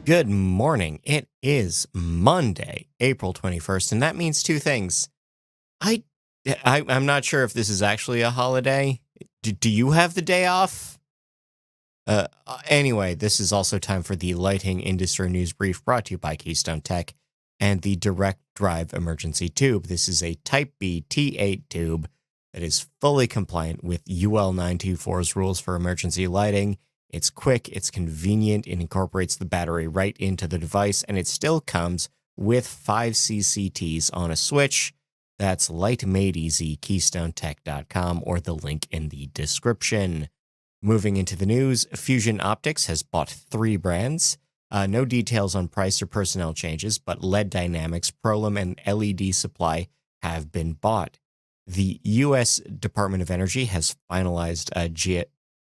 Good morning. It is Monday, April 21st, and that means two things. I, I'm not sure if this is actually a holiday. Do you have the day off? Anyway, this is also time for the lighting industry news brief brought to you by Keystone Tech and the direct drive emergency tube. This is a Type B T8 tube that is fully compliant with UL 924's rules for emergency lighting. It's quick, it's convenient, it incorporates the battery right into the device, and it still comes with 5 CCTs on a switch. That's Light Made Easy, KeystoneTech.com, or the link in the description. Moving into the news, Fusion Optics has bought 3 brands. No details on price or personnel changes, but LED Dynamics, Prolum, and LED Supply have been bought. The U.S. Department of Energy has finalized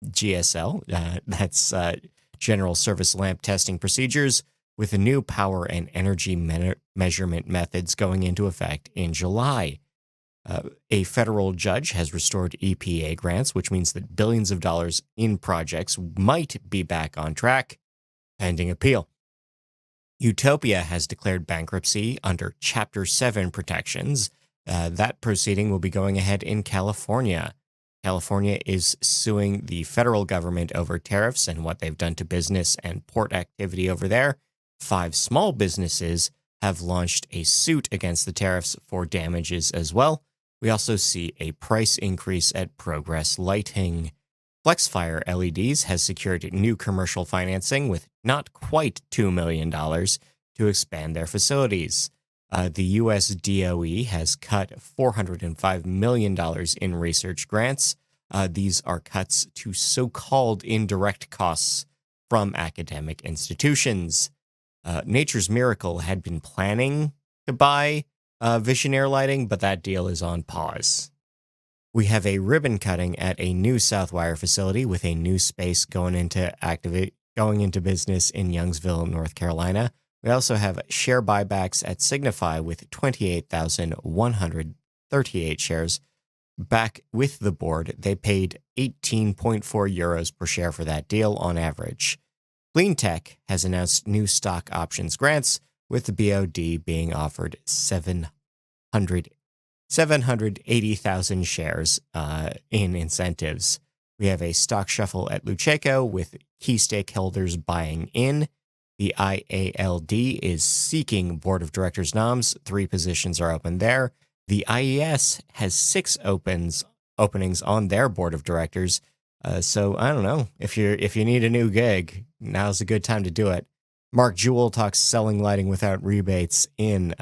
GSL, that's General Service Lamp Testing Procedures, with the new power and energy measurement methods going into effect in July. A federal judge has restored EPA grants, which means that billions of dollars in projects might be back on track, pending appeal. Utopia has declared bankruptcy under Chapter 7 protections. That proceeding will be going ahead in California. California is suing the federal government over tariffs and what they've done to business and port activity over there. 5 small businesses have launched a suit against the tariffs for damages as well. We also see a price increase at Progress Lighting. FlexFire LEDs has secured new commercial financing with not quite $2 million to expand their facilities. The U.S. DOE has cut $405 million in research grants. These are cuts to so-called indirect costs from academic institutions. Nature's Miracle had been planning to buy Visionaire Lighting, but that deal is on pause. We have a ribbon cutting at a new Southwire facility with a new space going into business in Youngsville, North Carolina. We also have share buybacks at Signify with 28,138 shares back with the board. They paid 18.4 euros per share for that deal on average. CleanTech has announced new stock options grants, with the BOD being offered 780,000 shares in incentives. We have a stock shuffle at Luceco with key stakeholders buying in. The IALD is seeking board of directors noms. 3 positions are open there. The IES has 6 openings on their board of directors. So I don't know, if you need a new gig, now's a good time to do it. Mark Jewell talks selling lighting without rebates on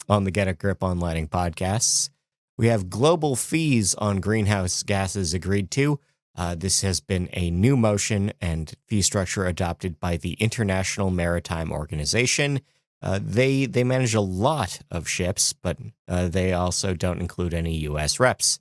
the Get a Grip on Lighting podcasts. We have global fees on greenhouse gases agreed to. This has been a new motion and fee structure adopted by the International Maritime Organization. They manage a lot of ships, but they also don't include any U.S. reps.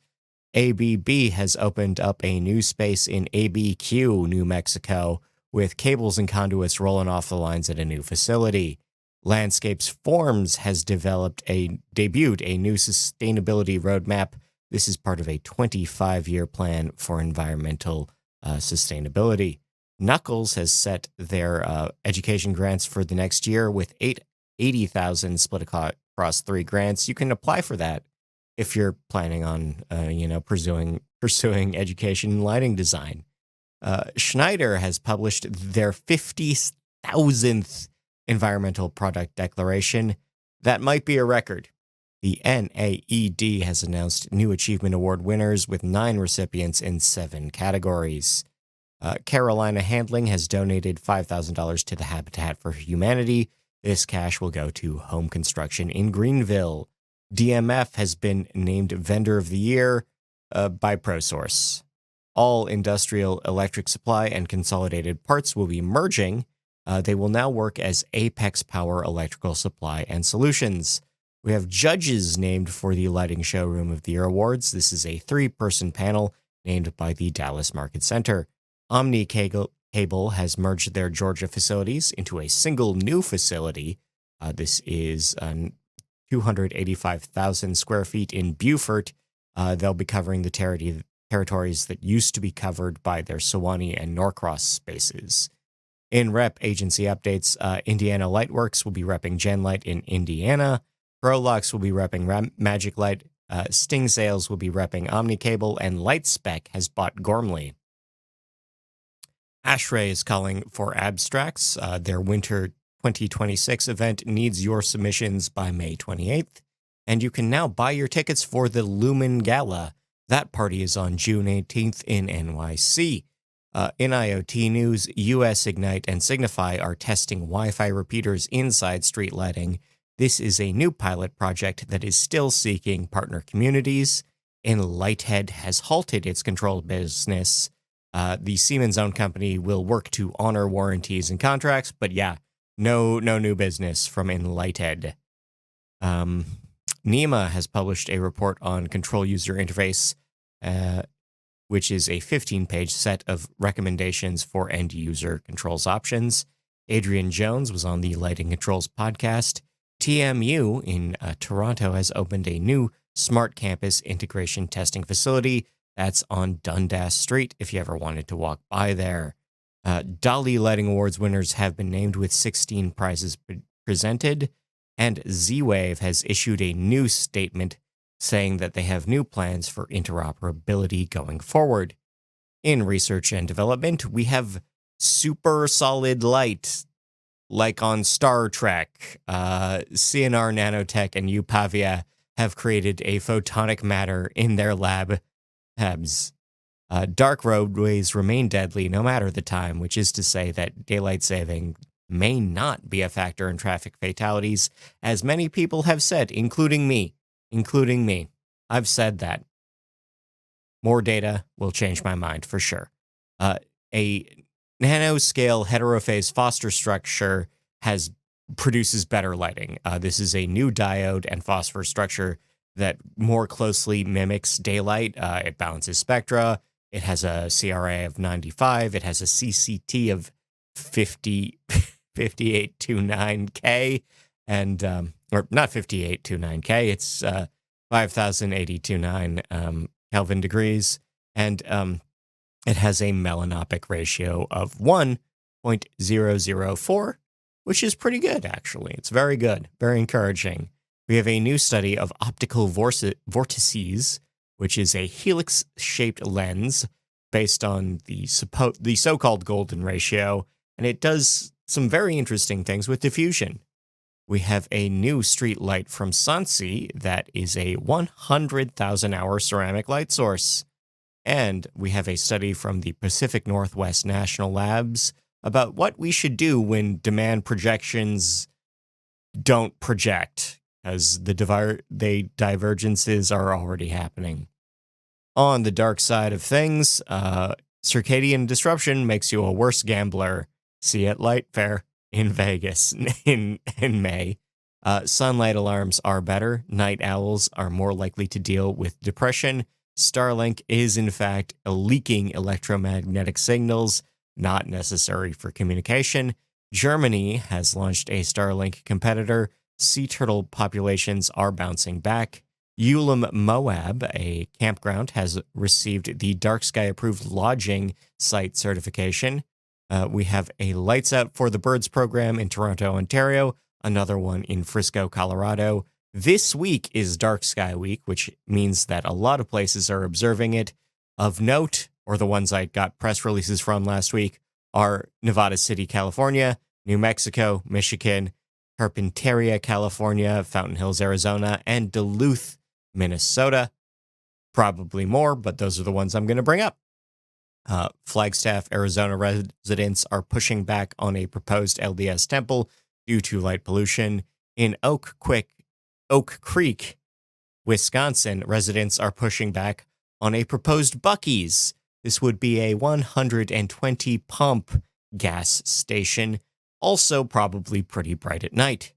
ABB has opened up a new space in ABQ, New Mexico, with cables and conduits rolling off the lines at a new facility. Landscapes Forms has debuted a new sustainability roadmap. This is part of a 25-year plan for environmental sustainability. Knuckles has set their education grants for the next year with 80,000 split across 3 grants. You can apply for that if you're planning on, pursuing education in lighting design. Schneider has published their 50,000th environmental product declaration. That might be a record. The NAED has announced new Achievement Award winners with 9 recipients in 7 categories. Carolina Handling has donated $5,000 to the Habitat for Humanity. This cash will go to home construction in Greenville. DMF has been named Vendor of the Year by ProSource. All industrial electric supply and consolidated parts will be merging. They will now work as Apex Power Electrical Supply and Solutions. We have judges named for the Lighting Showroom of the Year Awards. This is a 3-person panel named by the Dallas Market Center. Omni Cable has merged their Georgia facilities into a single new facility. This is 285,000 square feet in Beaufort. They'll be covering the territories that used to be covered by their Sewanee and Norcross spaces. In rep agency updates, Indiana Lightworks will be repping Genlight in Indiana. Prolux will be repping Magic Light. Sting Sales will be repping Omnicable, and Lightspec has bought Gormley. ASHRAE is calling for abstracts. Their winter 2026 event needs your submissions by May 28th, and you can now buy your tickets for the Lumen Gala. That party is on June 18th in NYC. In IoT news, US Ignite and Signify are testing Wi-Fi repeaters inside street lighting. This is a new pilot project that is still seeking partner communities. Lighthead has halted its controlled business. The Siemens-owned company will work to honor warranties and contracts, but yeah, no new business from Lighthead. NEMA has published a report on Control User Interface, which is a 15-page set of recommendations for end-user controls options. Adrian Jones was on the Lighting Controls podcast. TMU in Toronto has opened a new Smart Campus integration testing facility. That's on Dundas Street, if you ever wanted to walk by there. Dolly Lighting Awards winners have been named with 16 prizes presented, and Z-Wave has issued a new statement saying that they have new plans for interoperability going forward. In research and development, we have super solid light, like on Star Trek. CNR Nanotech and Upavia have created a photonic matter in their labs. Dark roadways remain deadly no matter the time, which is to say that daylight saving may not be a factor in traffic fatalities, as many people have said, including me. I've said that. More data will change my mind for sure. A nanoscale heterophase Foster structure produces better lighting. This is a new diode and phosphor structure that more closely mimics daylight. It balances spectra. It has a CRA of 95. It has a CCT of 5829K, and or not 5829K. It's 508029 Kelvin degrees, and it has a melanopic ratio of 1.004, which is pretty good, actually. It's very good, very encouraging. We have a new study of optical vortices, which is a helix-shaped lens based on the so-called golden ratio, and it does some very interesting things with diffusion. We have a new street light from Sansi that is a 100,000-hour ceramic light source. And we have a study from the Pacific Northwest National Labs about what we should do when demand projections don't project, as the divergences are already happening. On the dark side of things, circadian disruption makes you a worse gambler. See you at Light Fair in Vegas in May. Sunlight alarms are better. Night owls are more likely to deal with depression. Starlink is, in fact, leaking electromagnetic signals, not necessary for communication. Germany has launched a Starlink competitor. Sea turtle populations are bouncing back. Ulam Moab, a campground, has received the Dark Sky Approved Lodging Site certification. We have a Lights Out for the Birds program in Toronto, Ontario, another one in Frisco, Colorado. This week is Dark Sky Week, which means that a lot of places are observing it. Of note, or the ones I got press releases from last week, are Nevada City, California, New Mexico, Michigan, Carpinteria, California, Fountain Hills, Arizona, and Duluth, Minnesota. Probably more, but those are the ones I'm going to bring up. Flagstaff, Arizona residents are pushing back on a proposed LDS temple due to light pollution. In Oak Creek, Wisconsin, residents are pushing back on a proposed Buc-ee's. This would be a 120 pump gas station, also probably pretty bright at night.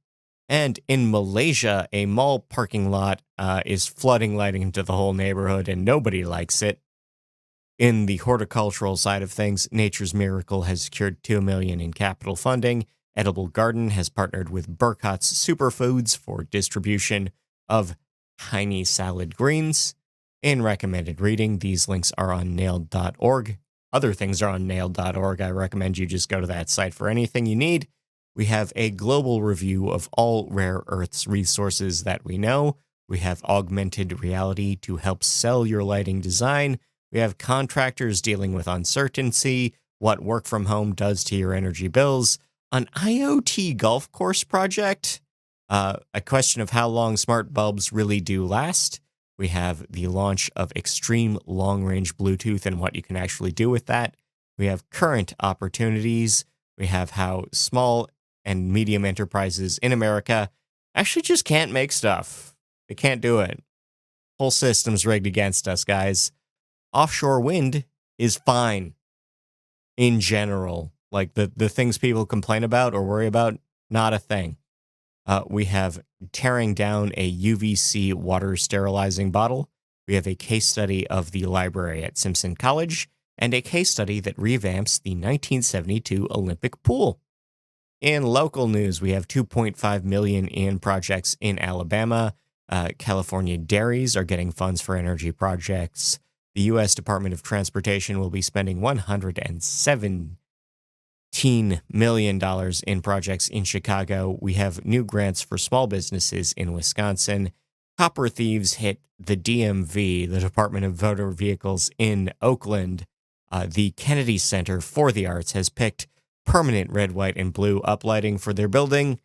And in Malaysia, a mall parking lot is flooding lighting into the whole neighborhood, and nobody likes it. In the horticultural side of things, Nature's Miracle has secured $2 million in capital funding. Edible Garden has partnered with Burkott's Superfoods for distribution of tiny salad greens. In recommended reading, these links are on nailed.org. other things are on nailed.org. I recommend you just go to that site for anything you need. We have a global review of all rare earths resources that we know. We have augmented reality to help sell your lighting design. We have contractors dealing with uncertainty, what work from home does to your energy bills, an IoT golf course project, a question of how long smart bulbs really do last. We have the launch of extreme long-range Bluetooth and what you can actually do with that. We have current opportunities. We have how small and medium enterprises in America actually just can't make stuff. They can't do it. Whole system's rigged against us, guys. Offshore wind is fine in general. Like the things people complain about or worry about, not a thing. We have tearing down a UVC water sterilizing bottle. We have a case study of the library at Simpson College and a case study that revamps the 1972 Olympic pool. In local news, we have $2.5 million in projects in Alabama. California dairies are getting funds for energy projects. The U.S. Department of Transportation will be spending $117 million in projects in Chicago. We have new grants for small businesses in Wisconsin. Copper thieves hit the DMV, the Department of Motor Vehicles in Oakland. The Kennedy Center for the Arts has picked permanent red, white, and blue uplighting for their building.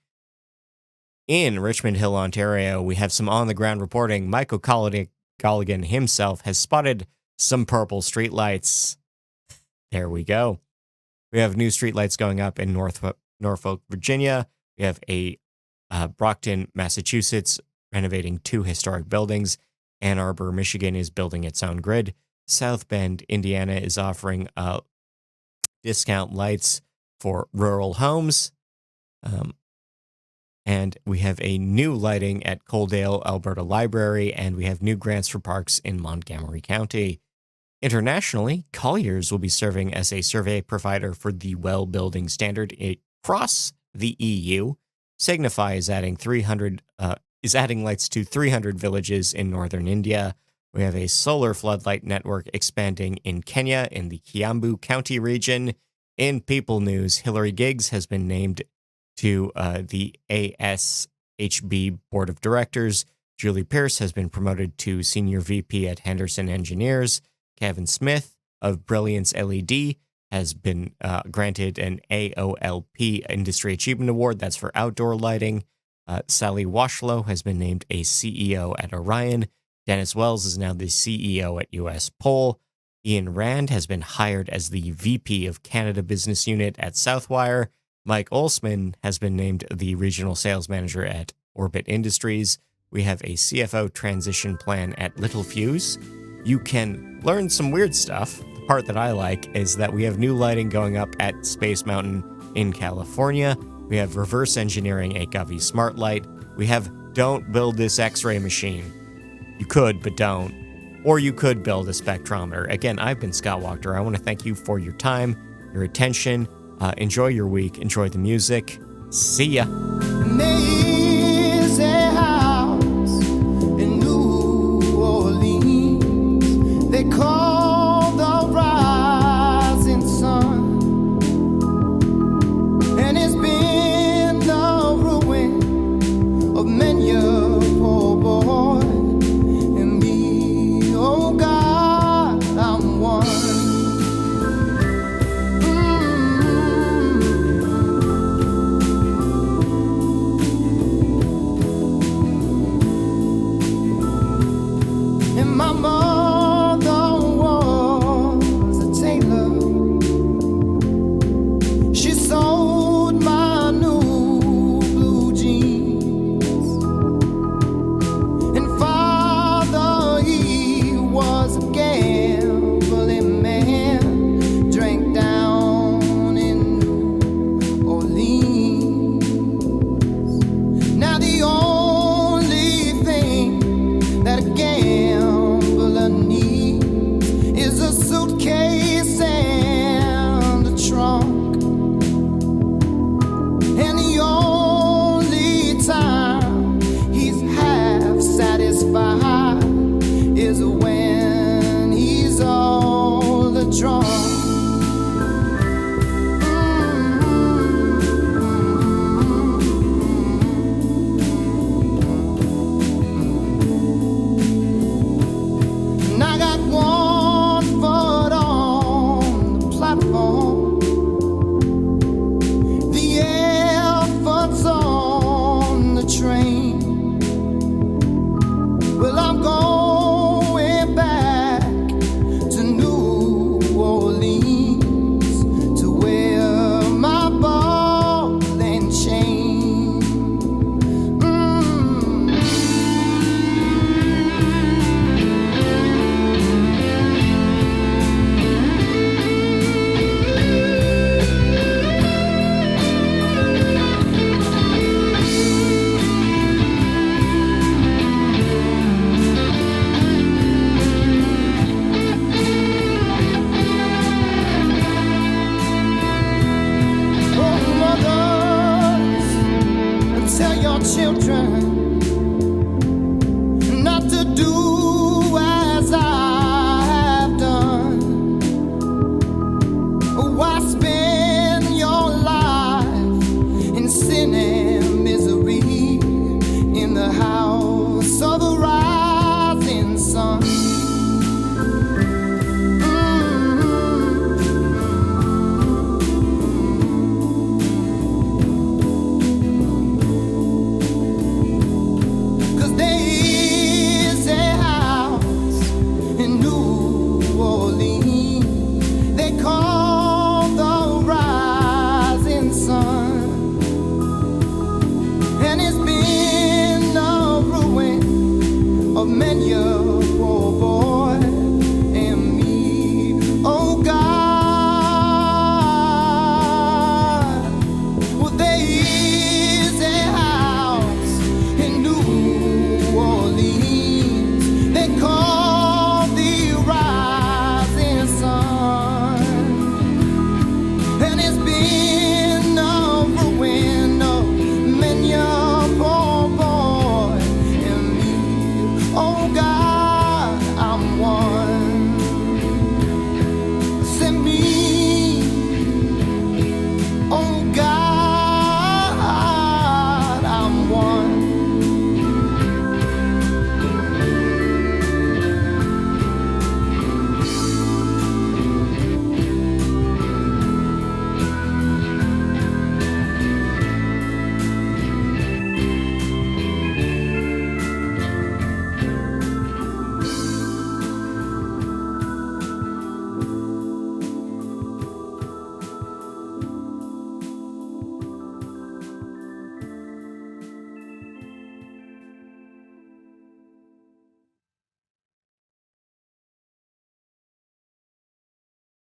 In Richmond Hill, Ontario, we have some on-the-ground reporting. Michael Colligan himself has spotted some purple streetlights. There we go. We have new streetlights going up in Norfolk, Virginia. We have a Brockton, Massachusetts, renovating 2 historic buildings. Ann Arbor, Michigan is building its own grid. South Bend, Indiana is offering discount lights for rural homes. And we have a new lighting at Coaldale, Alberta Library, and we have new grants for parks in Montgomery County. Internationally, Colliers will be serving as a survey provider for the well building standard across the EU. Signify is adding lights to 300 villages in northern India. We have a solar floodlight network expanding in Kenya in the Kiambu County region. In People News, Hillary Giggs has been named to the ASHB Board of Directors. Julie Pierce has been promoted to Senior VP at Henderson Engineers. Kevin Smith of Brilliance LED has been granted an AOLP Industry Achievement Award. That's for outdoor lighting. Sally Washlow has been named a CEO at Orion. Dennis Wells is now the CEO at US Pole. Ian Rand has been hired as the VP of Canada Business Unit at Southwire. Mike Olsman has been named the Regional Sales Manager at Orbit Industries. We have a CFO transition plan at Littelfuse. You can learn some weird stuff. The part that I like is that we have new lighting going up at Space Mountain in California. We have reverse engineering a Govey Smart Light. We have don't build this X-ray machine. You could, but don't. Or you could build a spectrometer. Again, I've been Scott Wachter. I want to thank you for your time, your attention. Enjoy your week. Enjoy the music. See ya. There's a house in New Orleans they call the Rising Sun, and it's been the ruin of many a poor boy and me. Oh God, I'm one. trying not to do as I have done. Why spend your life in sin and misery in the house of the rising sun? They